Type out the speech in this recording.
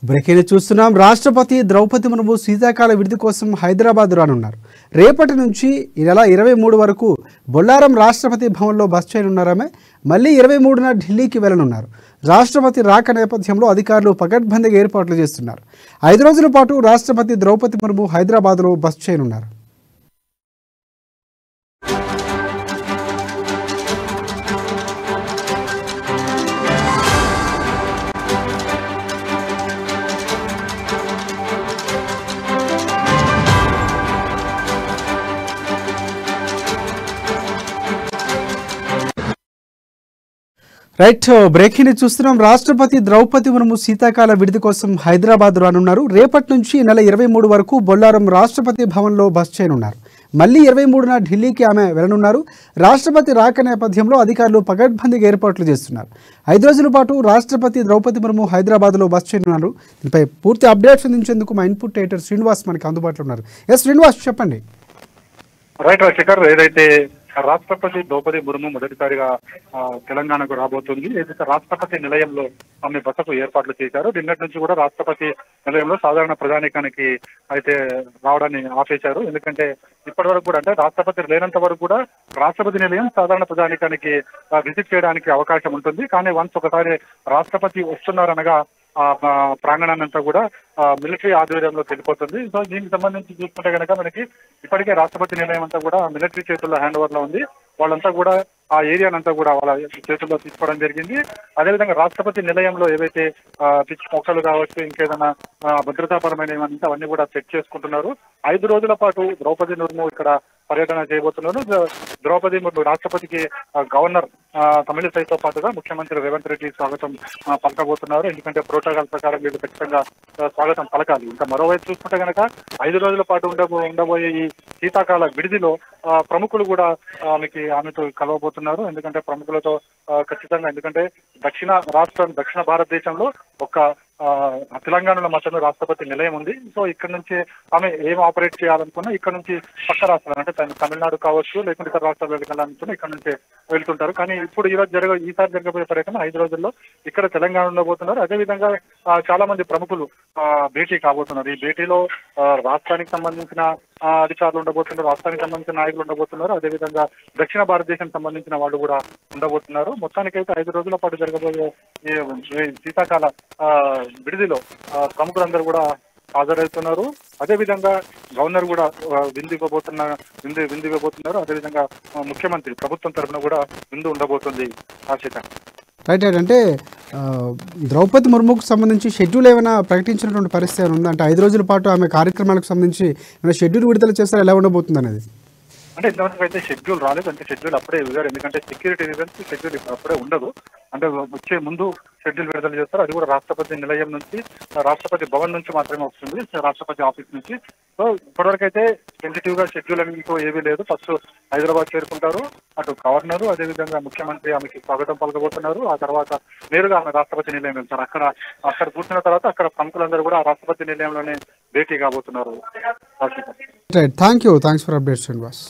Breaking చూస్తున్నాం. రాష్ట్రపతి ద్రౌపది ముర్ము శీతాకాల విడిది కోసం హైదరాబాద్ రానున్నారు. రేపటి నుంచి ఈ నెల 23 వరకు బొల్లారం రాష్ట్రపతి భవన్లో బస చేయనున్నారామె. మళ్ళీ 23న ఢిల్లీకి వెళ్లనున్నారు. రాష్ట్రపతి రాక నేపథ్యంలో అధికారులు పకడ్బందీగా ఏర్పాట్లు చేస్తున్నారు. 5 రోజుల పాటు రాష్ట్రపతి ద్రౌపది ముర్ము హైదరాబాద్లో బస చేయనున్నారు. రైట్, బ్రేకింగ్ చూస్తున్నాం. రాష్ట్రపతి ద్రౌపది ముర్ము శీతాకాల విడిది కోసం హైదరాబాద్ రానున్నారు. రేపటి నుంచి నెల 23 వరకు బొల్లారం రాష్ట్రపతి భవన్లో బస చేయనున్నారు. మళ్ళీ 23న ఢిల్లీకి ఆమె వెళ్లనున్నారు. రాష్ట్రపతి రాక నేపథ్యంలో అధికారులు పకడ్బందీగా ఏర్పాట్లు చేస్తున్నారు. 5 రోజుల పాటు రాష్ట్రపతి ద్రౌపది ముర్ము హైదరాబాద్లో బస చేయనున్నారు. దీనిపై పూర్తి అప్డేట్స్ అందించేందుకు మా ఇన్పుట్ ఎడిటర్ శ్రీనివాస్ మనకి అందుబాటులో ఉన్నారు. శ్రీనివాస్, చెప్పండి. రైట్ శేఖర్, ఏదైతే రాష్ట్రపతి ద్రౌపది ముర్ము మొదటిసారిగా తెలంగాణకు రాబోతుంది. ఏదైతే రాష్ట్రపతి నిలయంలో ఆమె బసకు ఏర్పాట్లు చేశారు. నిన్నటి నుంచి కూడా రాష్ట్రపతి నిలయంలో సాధారణ ప్రజానీకానికి అయితే రావడాన్ని ఆపేశారు. ఎందుకంటే ఇప్పటి వరకు కూడా, అంటే రాష్ట్రపతి లేనంత వరకు కూడా రాష్ట్రపతి నిలయం సాధారణ ప్రజానీకానికి విజిట్ చేయడానికి అవకాశం ఉంటుంది. కానీ వన్స్ ఒకసారి రాష్ట్రపతి వస్తున్నారనగా ఆ ప్రాంగణాన్ని అంతా కూడా మిలిటరీ ఆధ్వర్యంలో వెళ్ళిపోతుంది. సో దీనికి సంబంధించి చూసుకుంటే కనుక మనకి ఇప్పటికే రాష్ట్రపతి నిలయం అంతా కూడా మిలిటరీ చేతుల్లో హ్యాండ్ ఓవర్ లో ఉంది. వాళ్ళంతా కూడా ఆ ఏరియానంతా కూడా వాళ్ళ చేతుల్లో తీసుకోవడం జరిగింది. అదేవిధంగా రాష్ట్రపతి నిలయంలో ఏవైతే పిచ్చి మొక్కలు కావచ్చు, ఇంకేదైనా భద్రతాపరమైన ఏమంటే అవన్నీ కూడా సెట్ చేసుకుంటున్నారు. 5 రోజుల పాటు ద్రౌపది ముర్ము ఇక్కడ పర్యటన చేయబోతున్నారు. ద్రౌపది ముర్ము రాష్ట్రపతికి గవర్నర్ తమిళిసైతో పాటుగా ముఖ్యమంత్రి రేవంత్ రెడ్డి స్వాగతం పలకబోతున్నారు. ఎందుకంటే ప్రోటోకాల్ ప్రకారం వీళ్ళు ఖచ్చితంగా స్వాగతం పలకాలి. ఇంకా మరోవైపు చూసుకుంటే కనుక 5 రోజుల పాటు ఉండబోయే ఈ శీతాకాల విడిదిలో ప్రముఖులు కూడా ఆమెతో కలవబోతున్నారు. ఎందుకంటే ప్రముఖులతో ఖచ్చితంగా, ఎందుకంటే దక్షిణ భారతదేశంలో ఒక తెలంగాణలో మాత్రమే రాష్ట్రపతి నిలయం ఉంది. సో ఇక్కడ నుంచి ఆమె ఏం ఆపరేట్ చేయాలనుకున్నా ఇక్కడ నుంచి పక్క రాష్ట్రాలు, అంటే తమిళనాడు కావచ్చు, లేకుంటే ఇతర రాష్ట్రాలు వెళ్ళాలనుకున్నా ఇక్కడ నుంచి వెళ్తుంటారు. కానీ ఇప్పుడు ఈసారి జరగబోయే పర్యటన 5 రోజుల్లో ఇక్కడ తెలంగాణ ఉండబోతున్నారు. అదేవిధంగా చాలా మంది ప్రముఖులు భేటీ కాబోతున్నారు. ఈ భేటీలో రాష్ట్రానికి సంబంధించిన అధికారులు ఉండబోతున్నారు, రాష్ట్రానికి సంబంధించిన నాయకులు ఉండబోతున్నారు. అదేవిధంగా దక్షిణ భారతదేశానికి సంబంధించిన వాళ్ళు కూడా ఉండబోతున్నారు. మొత్తానికైతే 5 రోజుల పాటు జరగబోయే ఈ శీతాకాల విడిదిలో ప్రముఖులందరూ కూడా హాజరవుతున్నారు. అదేవిధంగా గవర్నర్ కూడా విందు ఇవ్వబోతున్నారు. అదేవిధంగా ముఖ్యమంత్రి ప్రభుత్వం తరఫున కూడా విందు ఉండబోతుంది. రైట్, అంటే ద్రౌపది ముర్ముకు సంబంధించి షెడ్యూల్ ఏమైనా ప్రకటించినటువంటి పరిస్థితి ఏమైనా ఉందా? అంటే 5 రోజుల పాటు ఆమె కార్యక్రమాలకు సంబంధించి ఏమైనా షెడ్యూల్ విడుదల చేస్తారా? ఎలా ఉండబోతుంది అనేది అంటే ఇంతవరకు అయితే షెడ్యూల్ రాలేదు. అంటే షెడ్యూల్ అప్పుడే ఇవ్వరు. ఎందుకంటే సెక్యూరిటీ రీజన్స్ షెడ్యూల్ అప్పుడే ఉండదు. అంటే వచ్చే ముందు షెడ్యూల్ విడుదల చేస్తారు. అది కూడా రాష్ట్రపతి నిలయం నుంచి, రాష్ట్రపతి భవన్ నుంచి మాత్రమే వస్తుంది, రాష్ట్రపతి ఆఫీస్ నుంచి. సో ఇప్పటివరకు అయితే టెంటేటివ్ గా షెడ్యూల్ ఇంకో ఏమీ లేదు. ఫస్ట్ హైదరాబాద్ చేరుకుంటారు. అటు గవర్నరు, అదేవిధంగా ముఖ్యమంత్రి ఆమెకి స్వాగతం పలకబోతున్నారు. ఆ తర్వాత నేరుగా ఆమె రాష్ట్రపతి నిలయం వెళ్తారు. అక్కడ కూర్చున్న తర్వాత అక్కడ ప్రముఖులందరూ కూడా రాష్ట్రపతి నిలయంలోనే భేటీ కాబోతున్నారు. Right, thanks for updates Srinivas.